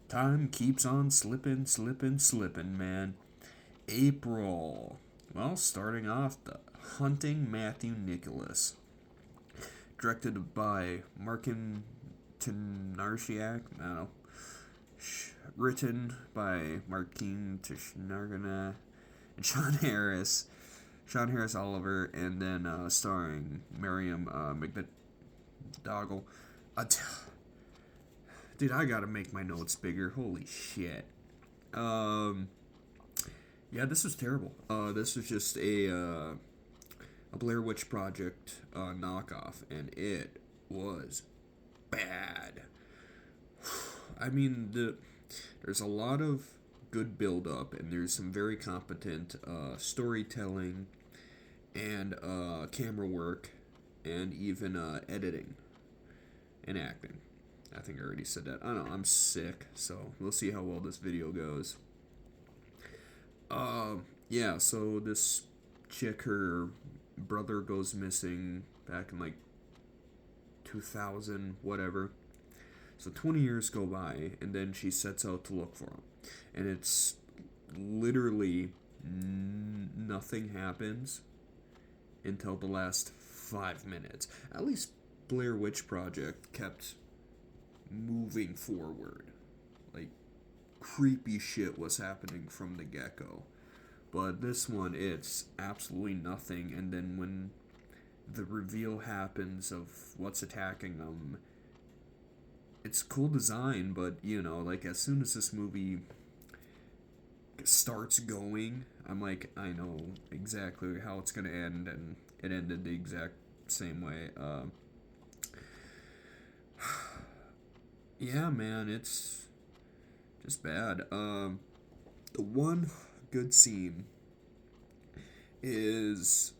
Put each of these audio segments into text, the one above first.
Time keeps on slipping, slipping, slipping, man. April. Well, starting off, The Hunting Matthew Nicholas. Directed by Markin Tanarshiak. I don't know. Written by Markin Tishnargana and Sean Harris. Sean Harris Oliver, and then starring Miriam McDougall. Uh, Dude, I gotta make my notes bigger. Holy shit. Um, yeah, this was terrible. This was just a Blair Witch Project knockoff, and it was bad. I mean, there's a lot of good build up, and there's some very competent storytelling and camera work, and even editing and acting. I think I already said that. I don't know. I'm sick, so we'll see how well this video goes. Yeah. So this chick, her brother goes missing back in like 2000, whatever. So 20 years go by, and then she sets out to look for him, and it's literally nothing happens until the last 5 minutes. At least Blair Witch Project kept moving forward. Like, creepy shit was happening from the get go. But this one, it's absolutely nothing. And then when the reveal happens of what's attacking them, it's cool design, but like as soon as this movie starts going, I'm like, I know exactly how it's gonna end, and it ended the exact same way. Yeah, man, it's just bad. The one good scene is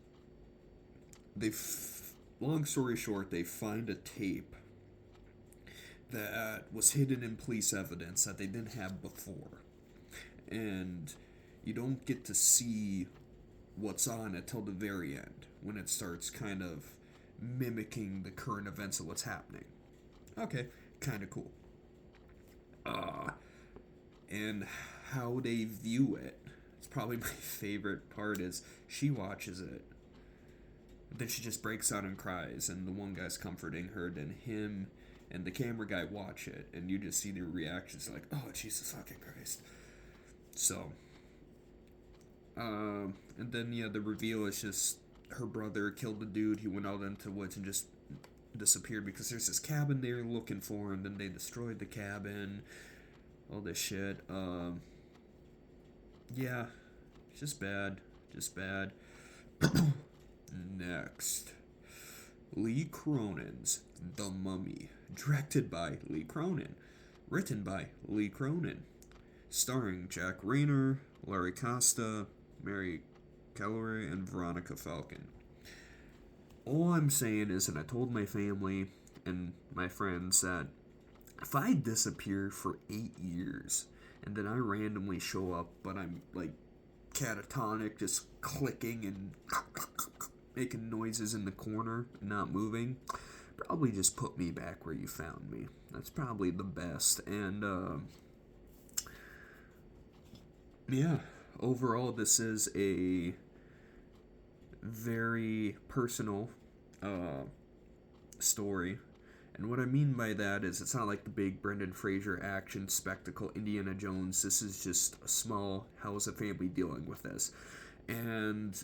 long story short, they find a tape that was hidden in police evidence that they didn't have before. And you don't get to see what's on it till the very end, when it starts kind of mimicking the current events of what's happening. Okay, kind of cool. And how they view it. It's probably my favorite part is she watches it. Then she just breaks out and cries, and the one guy's comforting her, then him and the camera guy watch it, and you just see their reactions like, oh, Jesus fucking Christ. So, and then, yeah, the reveal is just her brother killed the dude. He went out into the woods and just disappeared because there's this cabin they're looking for, and then they destroyed the cabin. All this shit. Yeah, just bad. Just bad. Next. Lee Cronin's The Mummy. Directed by Lee Cronin. Written by Lee Cronin. Starring Jack Rayner, Larry Costa, Mary Calloway, and Veronica Falcon. All I'm saying is, and I told my family and my friends that if I disappear for 8 years and then I randomly show up, but I'm like catatonic, just clicking and making noises in the corner and not moving, probably just put me back where you found me. That's probably the best. And yeah, overall, this is a very personal story. And what I mean by that is it's not like the big Brendan Fraser action spectacle Indiana Jones. This is just a small how's a family dealing with this. And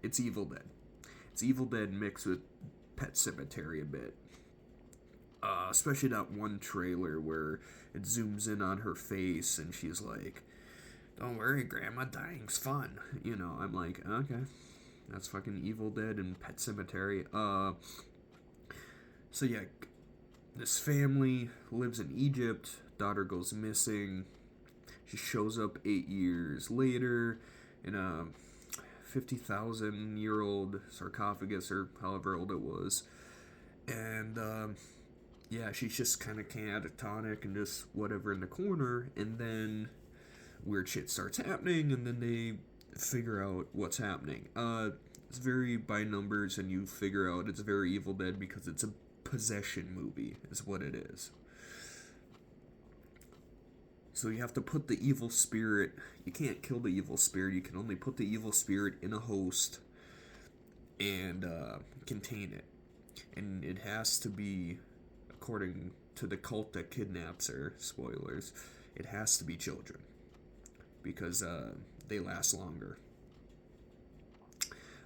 it's Evil Dead. It's Evil Dead mixed with Pet Sematary a bit. Especially that one trailer where it zooms in on her face and she's like, don't worry, Grandma, dying's fun. I'm like, okay. That's fucking Evil Dead and Pet Sematary. So yeah, this family lives in Egypt. Daughter goes missing. She shows up 8 years later in a 50,000-year-old sarcophagus, or however old it was. And yeah, she's just kind of catatonic and just whatever in the corner. And then weird shit starts happening, and then they figure out what's happening. It's very by numbers, and you figure out it's very Evil Dead because it's a possession movie, is what it is. So you have to put the evil spirit. You can't kill the evil spirit. You can only put the evil spirit in a host and contain it. And it has to be, according to the cult that kidnaps her, spoilers, it has to be children. Because they last longer.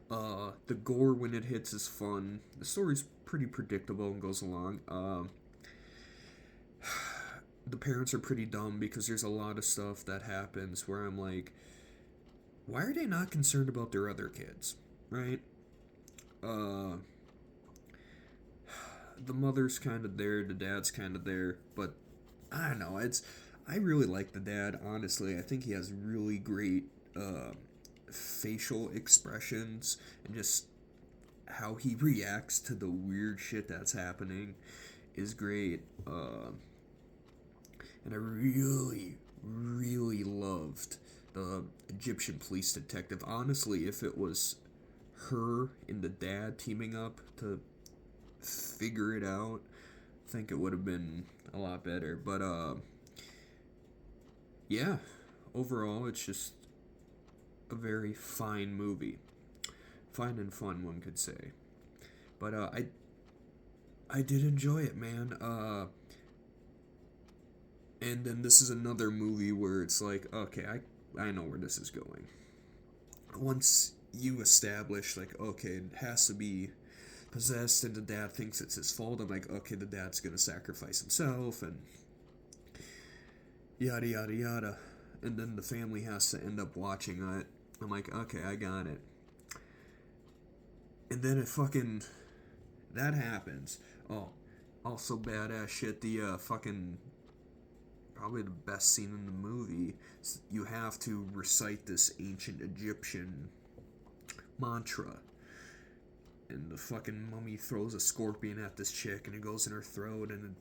The gore when it hits is fun. The story's pretty predictable and goes along. The parents are pretty dumb because there's a lot of stuff that happens where I'm like, why are they not concerned about their other kids, right? The mother's kind of there, the dad's kind of there, but I don't know. I really like the dad, honestly. I think he has really great facial expressions and just how he reacts to the weird shit that's happening is great. And I really, really loved the Egyptian police detective. Honestly, if it was her and the dad teaming up to figure it out, I think it would have been a lot better. But, yeah, overall, it's just a very fine movie. Fine and fun, one could say. But, I did enjoy it, man. And then this is another movie where it's like, okay, I know where this is going. Once you establish, like, okay, it has to be possessed and the dad thinks it's his fault, I'm like, okay, the dad's gonna sacrifice himself and yada yada yada. And then the family has to end up watching it. I'm like, okay, I got it. And then that happens. Oh, also badass shit, the fucking probably the best scene in the movie. You have to recite this ancient Egyptian mantra. And the fucking mummy throws a scorpion at this chick and it goes in her throat and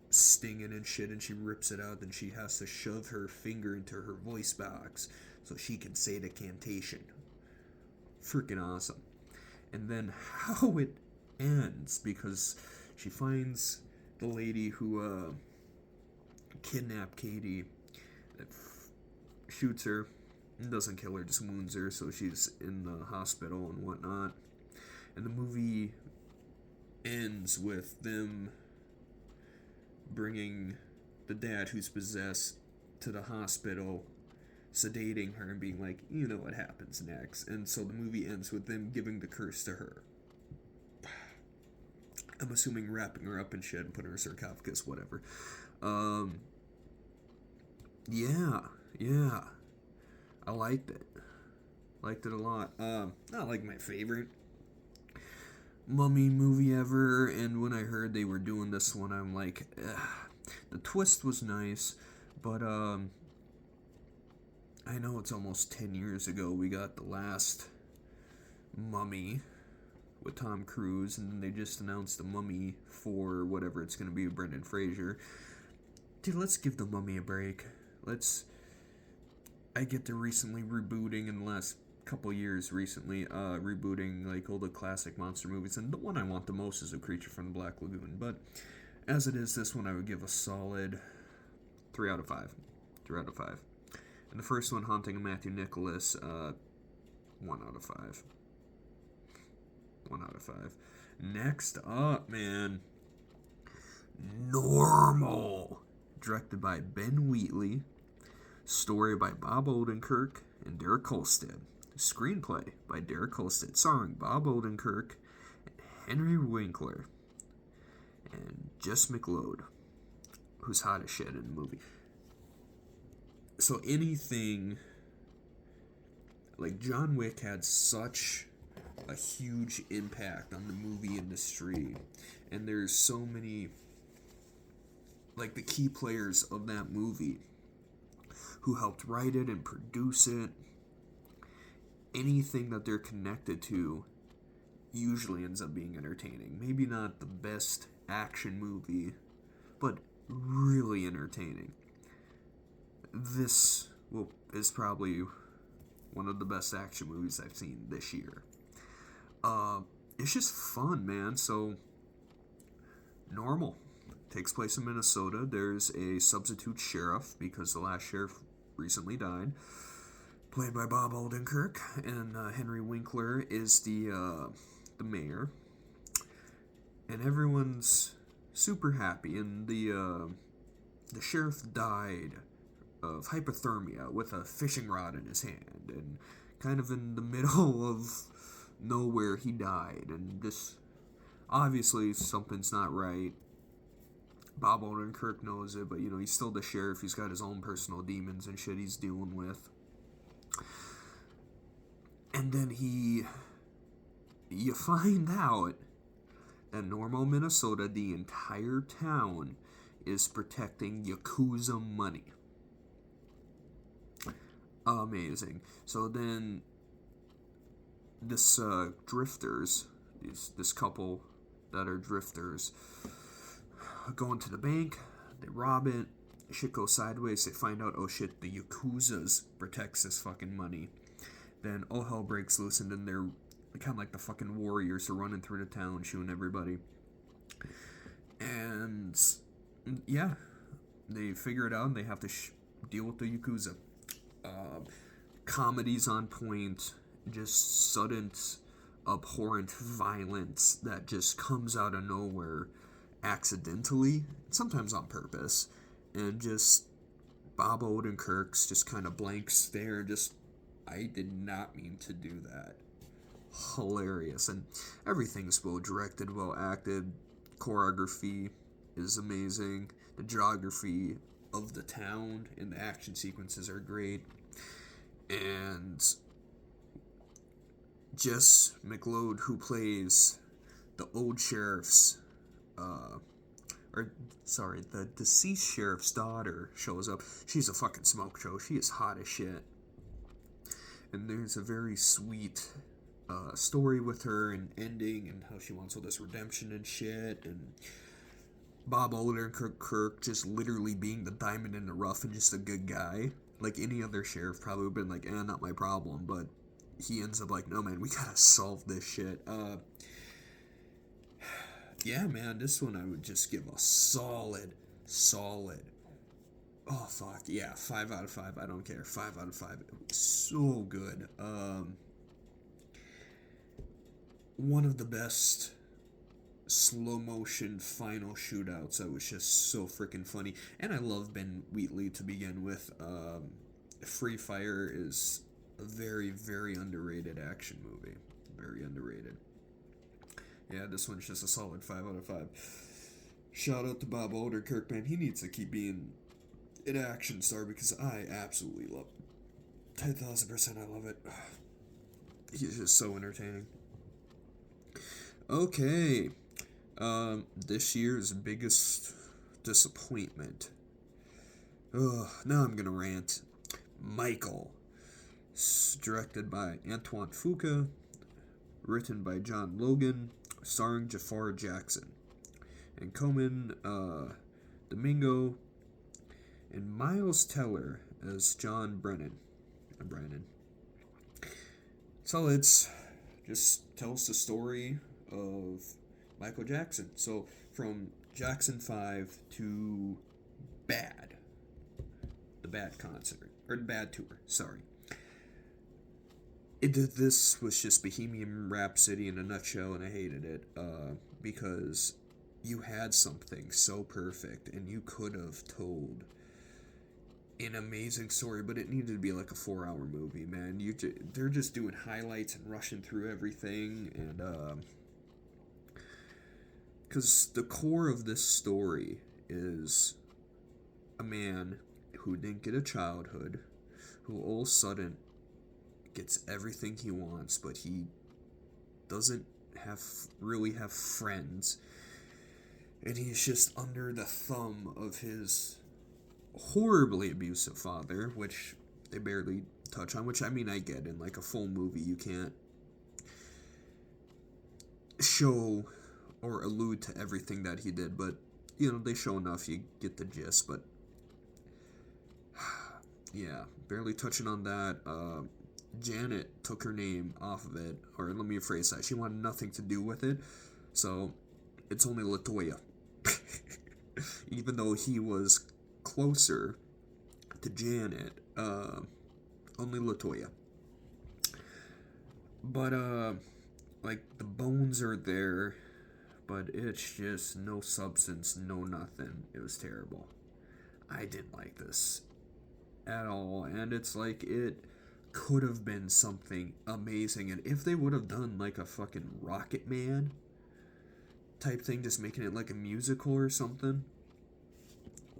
it's stinging and shit and she rips it out and she has to shove her finger into her voice box so she can say the cantation. Freaking awesome. And then how it ends, because she finds the lady who kidnapped Katie, that shoots her and doesn't kill her, just wounds her, so she's in the hospital and whatnot. And the movie ends with them bringing the dad who's possessed to the hospital, sedating her and being like, you know what happens next. And so the movie ends with them giving the curse to her. I'm assuming wrapping her up in shit and putting her in a sarcophagus, whatever. Yeah. I liked it. Liked it a lot. Not like my favorite mummy movie ever, and when I heard they were doing this one, I'm like, ugh. The twist was nice, but I know it's almost 10 years ago we got the last Mummy with Tom Cruise, and then they just announced the Mummy for whatever it's going to be with Brendan Fraser. Dude, let's give the Mummy a break. I get to recently rebooting in the last couple years rebooting like all the classic monster movies, and the one I want the most is A Creature from the Black Lagoon, but as it is, this one I would give a solid 3 out of 5. And the first one, Haunting of Matthew Nicholas, 1 out of 5. Next up, man, Normal, directed by Ben Wheatley, story by Bob Odenkirk and Derek Kolstad, screenplay by Derek Kolstad, starring Bob Odenkirk and Henry Winkler and Jess McLeod, who's hot as shit in the movie. So anything like John Wick had such a huge impact on the movie industry, and there's so many like the key players of that movie who helped write it and produce it. Anything that they're connected to usually ends up being entertaining. Maybe not the best action movie, but really entertaining. This is probably one of the best action movies I've seen this year. It's just fun, man. So, Normal. Takes place in Minnesota. There's a substitute sheriff because the last sheriff recently died, played by Bob Odenkirk, and Henry Winkler is the mayor, and everyone's super happy. And the sheriff died of hypothermia with a fishing rod in his hand, and kind of in the middle of nowhere he died, and just obviously something's not right. Bob Odenkirk knows it, but he's still the sheriff. He's got his own personal demons and shit he's dealing with. And then you find out that Normal, Minnesota, the entire town is protecting Yakuza money. Amazing. So then this drifters, this couple that are drifters, go into the bank, they rob it, shit goes sideways, they find out, oh shit, the Yakuzas protects this fucking money. Then all hell breaks loose, and then they're kind of like the fucking warriors are running through the town, shooting everybody. And yeah, they figure it out, and they have to deal with the Yakuza. Comedy's on point, just sudden, abhorrent violence that just comes out of nowhere accidentally, sometimes on purpose, and just Bob Odenkirk's just kind of blank stare, just, I did not mean to do that. Hilarious. And everything's well directed, well acted, choreography is amazing, the geography of the town and the action sequences are great, and Jess McLeod, who plays the old sheriff's the deceased sheriff's daughter, shows up. She's a fucking smoke show. She is hot as shit. And there's a very sweet story with her and ending, and how she wants all this redemption and shit, and Bob Odenkirk just literally being the diamond in the rough and just a good guy. Like any other sheriff probably would have been like, not my problem, but he ends up like, no man, we gotta solve this shit. Yeah, man, this one I would just give a solid, oh fuck, yeah, 5 out of 5, I don't care, 5 out of 5, it was so good. One of the best slow motion final shootouts that was just so freaking funny. And I love Ben Wheatley to begin with. Free Fire is a very, very underrated action movie. Very underrated. Yeah, this one's just a solid 5 out of 5. Shout out to Bob Odenkirk, man. He needs to keep being an action star because I absolutely love it. 10,000% I love it. He's just so entertaining. Okay. This year's biggest disappointment. Now I'm gonna rant. Michael. Directed by Antoine Fuqua. Written by John Logan. Starring Jafar Jackson. And Coleman Domingo. And Miles Teller as John Brennan. So it's just tells the story of Michael Jackson. So from Jackson 5 to Bad. The Bad concert. Or the Bad tour, sorry. This was just Bohemian Rhapsody in a nutshell, and I hated it. Because you had something so perfect, and you could have told an amazing story, but it needed to be like a 4-hour movie, man. They're just doing highlights and rushing through everything, and because the core of this story is a man who didn't get a childhood, who all of a sudden gets everything he wants, but he doesn't really have friends, and he's just under the thumb of his horribly abusive father, which they barely touch on, which I mean I get in like a full movie you can't show or allude to everything that he did, but they show enough, you get the gist. But yeah, barely touching on that. Janet took her name off of it, or let me rephrase that, she wanted nothing to do with it, so it's only Latoya. Even though he was closer to Janet, only LaToya. But, like, the bones are there, but it's just no substance, no nothing. It was terrible. I didn't like this at all, and it's like, it could have been something amazing, and if they would have done, like, a fucking Rocket Man type thing, just making it like a musical or something,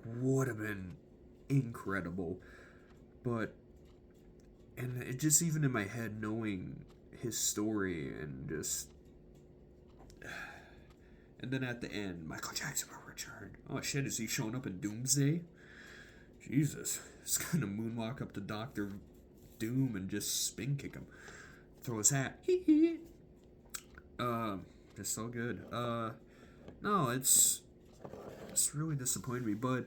would have been incredible. But, and it just, even in my head, knowing his story, and just, and then at the end, Michael Jackson will return. Oh shit, is he showing up in Doomsday? Jesus, he's gonna moonwalk up to Doctor Doom and just spin kick him, throw his hat. It's so good. No, it's really disappointed me, but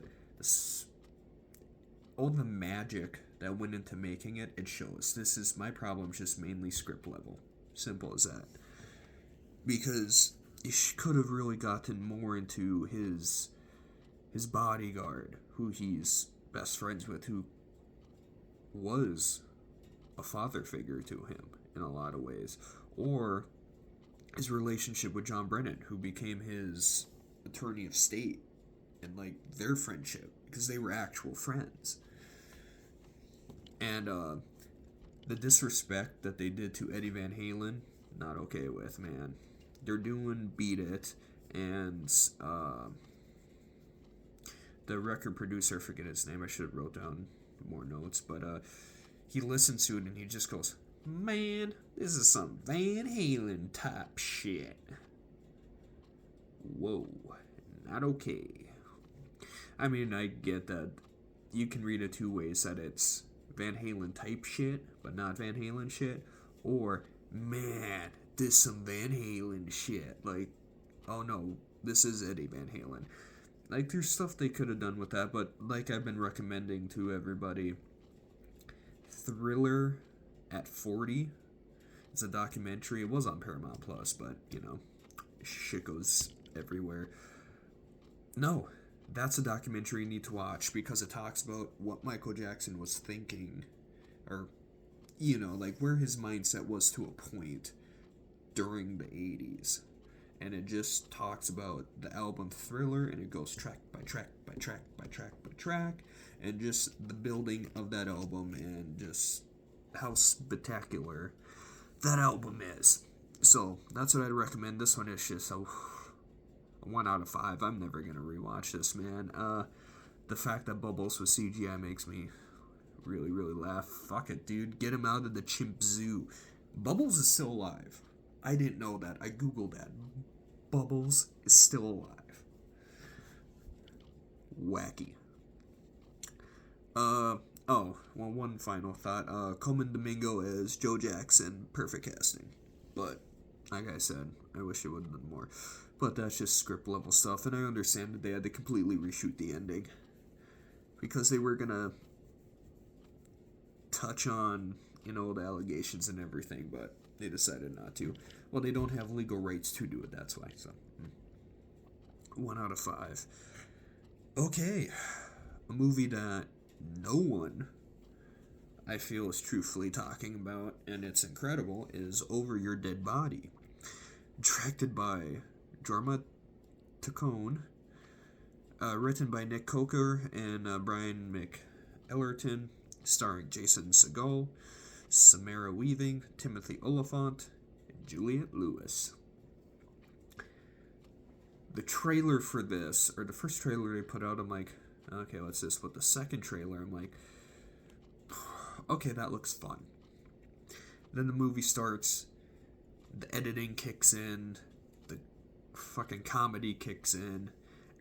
all the magic that went into making it, it shows. This is my problem, just mainly script level. Simple as that. Because he could have really gotten more into his bodyguard, who he's best friends with, who was a father figure to him in a lot of ways, or his relationship with John Brennan, who became his attorney of state, and like their friendship, because they were actual friends. And the disrespect that they did to Eddie Van Halen, not okay with, man. They're doing Beat It, and the record producer, I forget his name, I should have wrote down more notes, but he listens to it and he just goes, man, this is some Van Halen type shit. Whoa, not okay. I mean, I get that you can read it two ways, that it's Van Halen type shit, but not Van Halen shit, or, man, this some Van Halen shit. Like, oh no, this is Eddie Van Halen. Like, there's stuff they could have done with that, but like I've been recommending to everybody, Thriller at 40. It's a documentary. It was on Paramount Plus, but, you know, shit goes everywhere. No, that's a documentary you need to watch, because it talks about what Michael Jackson was thinking, or, you know, like where his mindset was to a point during the 80s. And it just talks about the album Thriller, and it goes track by track by track by track by track, and just the building of that album, and just how spectacular that album is. So that's what I'd recommend. This one is just a 1 out of 5. I'm never gonna rewatch this, man. The fact that Bubbles was CGI makes me really, really laugh. Fuck it, dude. Get him out of the chimp zoo. Bubbles is still alive. I didn't know that. I googled that. Bubbles is still alive. Wacky. One final thought. Coleman Domingo as Joe Jackson, perfect casting. But, like I said, I wish it would have done more. But that's just script level stuff, and I understand that they had to completely reshoot the ending, because they were gonna touch on, you know, the allegations and everything, but they decided not to. Well, they don't have legal rights to do it, that's why. So, 1 out of 5. Okay, a movie that no one, I feel, is truthfully talking about, and it's incredible, is Over Your Dead Body. Directed by Jorma Taccone, written by Nick Coker and Brian McEllerton, starring Jason Segel, Samara Weaving, Timothy Olyphant, and Juliette Lewis. The trailer for this, or the first trailer they put out, I'm like, okay, what's this? But the second trailer, I'm like, okay, that looks fun. Then the movie starts, the editing kicks in, the fucking comedy kicks in,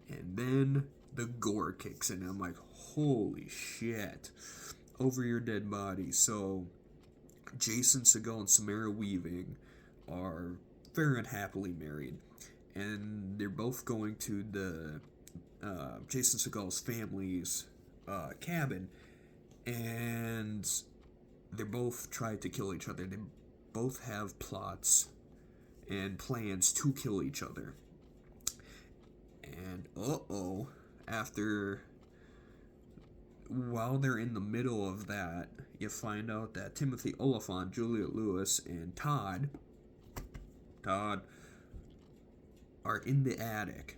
and then the gore kicks in. I'm like, holy shit. Over Your Dead Body. So, Jason Segel and Samara Weaving are very unhappily married, and they're both going to the Jason Segel's family's cabin, and they both try to kill each other. They both have plots and plans to kill each other. And after, while they're in the middle of that, you find out that Timothy Olyphant, Juliette Lewis, and Todd are in the attic.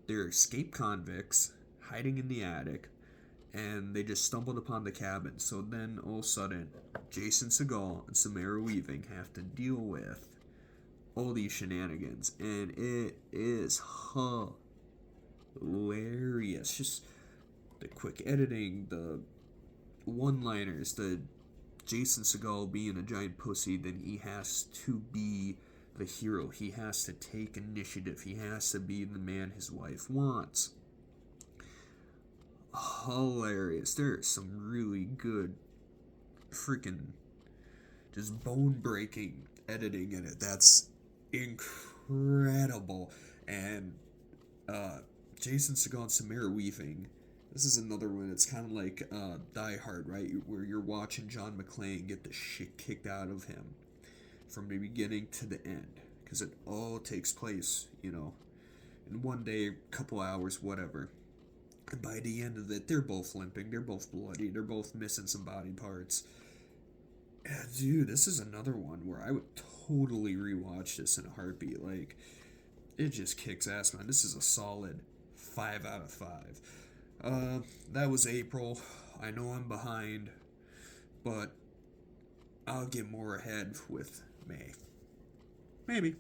They're escaped convicts hiding in the attic, and they just stumbled upon the cabin. So then all of a sudden, Jason Segel and Samara Weaving have to deal with all these shenanigans, and it is hilarious. Just the quick editing, the one-liners, the Jason Segel being a giant pussy, then he has to be the hero. He has to take initiative. He has to be the man his wife wants. Hilarious. There's some really good freaking just bone-breaking editing in it. That's incredible. And Jason Segel and Samara Weaving, this is another one. It's kind of like Die Hard, right? Where you're watching John McClane get the shit kicked out of him from the beginning to the end, because it all takes place, in one day, couple hours, whatever. And by the end of it, they're both limping, they're both bloody, they're both missing some body parts. And dude, this is another one where I would totally rewatch this in a heartbeat. Like, it just kicks ass, man. This is a solid 5 out of 5. That was April. I know I'm behind, but I'll get more ahead with May. Maybe.